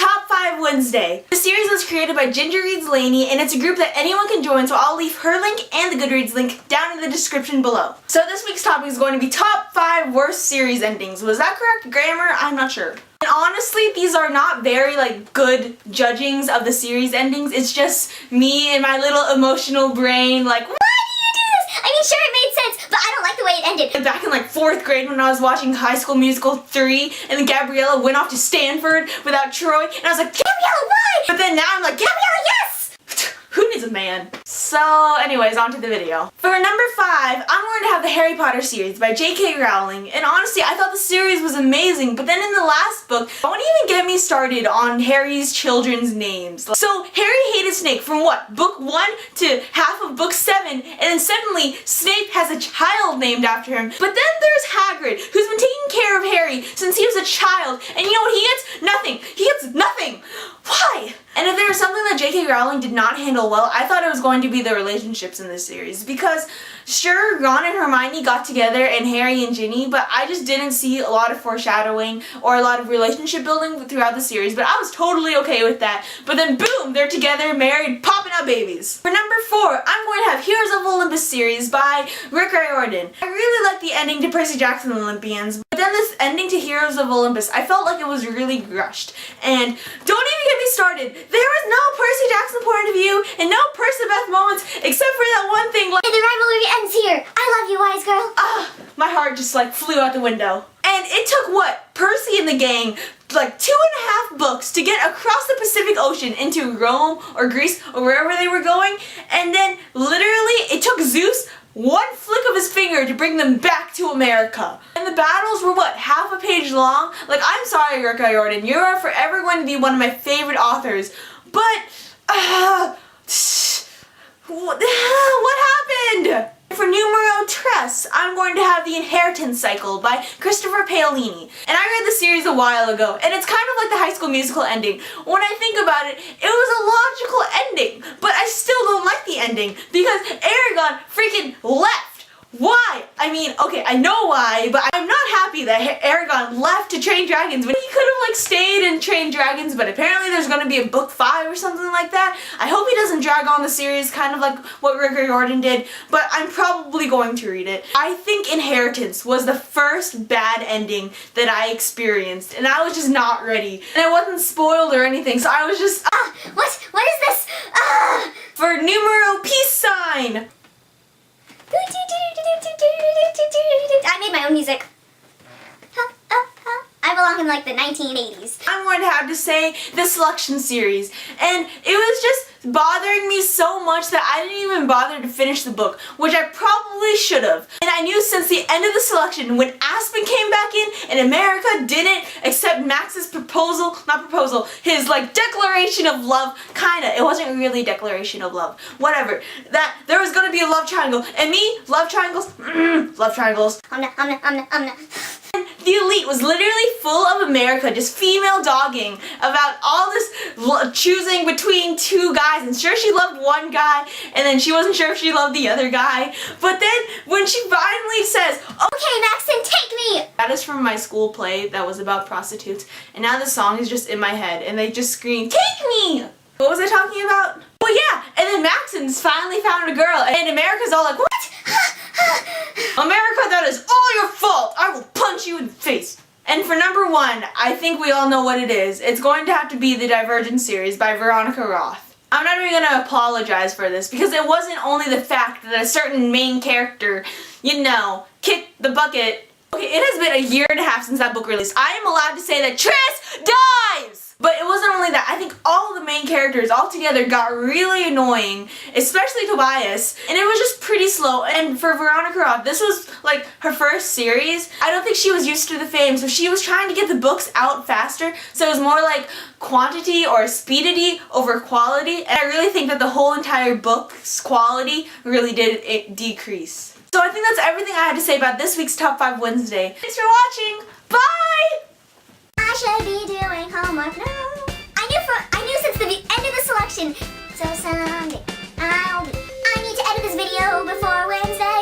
Top 5 Wednesday. The series was created by Ginger Reads Laney, and it's a group that anyone can join, so I'll leave her link and the Goodreads link down in the description below. So this week's topic is going to be top 5 worst series endings. Was that correct grammar? I'm not sure. And honestly, these are not very good judgings of the series endings. It's just me and my little emotional brain why do you do this? I mean, sure, it made sense, but I don't like the way it ended. Back in 4th grade when I was watching High School Musical 3 and then Gabriella went off to Stanford without Troy, and I was like, Gabriella, why? but then now I'm like, Gabriella, yes! who needs a man? So anyways, on to the video. For number 5, I'm going to have the Harry Potter series by J.K. Rowling. And honestly, I thought the series was amazing, but then in the last book, don't even get me started on Harry's children's names. So Harry hated Snape from what? Book 1 to half of book 7, and then suddenly Snape has a child named after him. But then there's Hagrid, who's been taking care of Harry since he was a child, and you know what he gets? Nothing. He gets nothing. Why? And if there was something that J.K. Rowling did not handle well, I thought it was going to be the relationships in this series. Because, sure, Ron and Hermione got together and Harry and Ginny, but I just didn't see a lot of foreshadowing or a lot of relationship building throughout the series, but I was totally okay with that. But then, boom, they're together, married, popping out babies. For number 4, I'm going to have Heroes of Olympus series by Rick Riordan. I really like the ending to Percy Jackson and the Olympians, but then this ending to Heroes of Olympus, I felt like it was really rushed. And don't even get me started. There was no Percy Jackson point of view and no Percabeth moments except for that one thing And the rivalry ends here. I love you, wise girl. My heart just flew out the window. And it took what? Percy and the gang 2.5 books to get across the Pacific Ocean into Rome or Greece or wherever they were going, and then literally it took Zeus one flick of his finger to bring them back to America. And the battles were what, half a page long? I'm sorry, Rick Riordan, you are forever going to be one of my favorite authors, but what happened? For numero tres, I'm going to have The Inheritance Cycle by Christopher Paolini. And I read the series a while ago, and it's kind of like the High School Musical ending. When I think about it, it was a logical ending, but I still don't like the ending because Aragon freaking left. Why? I mean, okay, I know why, but I'm not happy that Aragon left to train dragons. But he could have stayed and trained dragons, but apparently there's going to be a book 5 or something like that. I hope he doesn't drag on the series, kind of like what Rick Riordan did, but I'm probably going to read it. I think Inheritance was the first bad ending that I experienced, and I was just not ready. And I wasn't spoiled or anything, so I was just, what is this? For numero peace sign. I made my own music. I belong in the 1980s. I'm going to have to say the Selection series, and it was just bothering me so much that I didn't even bother to finish the book, which I probably should have. And I knew since the end of the Selection, when Aspen came back in and America didn't accept Max's his declaration of love, kinda. It wasn't really a declaration of love. Whatever. That there was gonna be a love triangle, and me, love triangles, love triangles. The Elite was literally full of America just female dogging about all this choosing between two guys, and sure she loved one guy and then she wasn't sure if she loved the other guy, but then when she finally says, okay Maxon, take me! That is from my school play that was about prostitutes, and now the song is just in my head and they just scream, take me! What was I talking about? Well yeah, and then Maxon's finally found a girl and America's all like, what? America, that is all your fault! I will punch you in the face! And for number 1, I think we all know what it is. It's going to have to be the Divergent series by Veronica Roth. I'm not even going to apologize for this because it wasn't only the fact that a certain main character, kicked the bucket. Okay, it has been a 1.5 years since that book released. I am allowed to say that Tris dies! But it wasn't only that. I think all the main characters all together got really annoying, especially Tobias, and it was just pretty slow. And for Veronica Roth, this was her first series. I don't think she was used to the fame, so she was trying to get the books out faster, so it was more quantity or speedity over quality, and I really think that the whole entire book's quality really did decrease. So I think that's everything I had to say about this week's Top 5 Wednesday. Thanks for watching! Bye! I should be doing homework now. I knew since the end of the Selection. So someday I need to edit this video before Wednesday.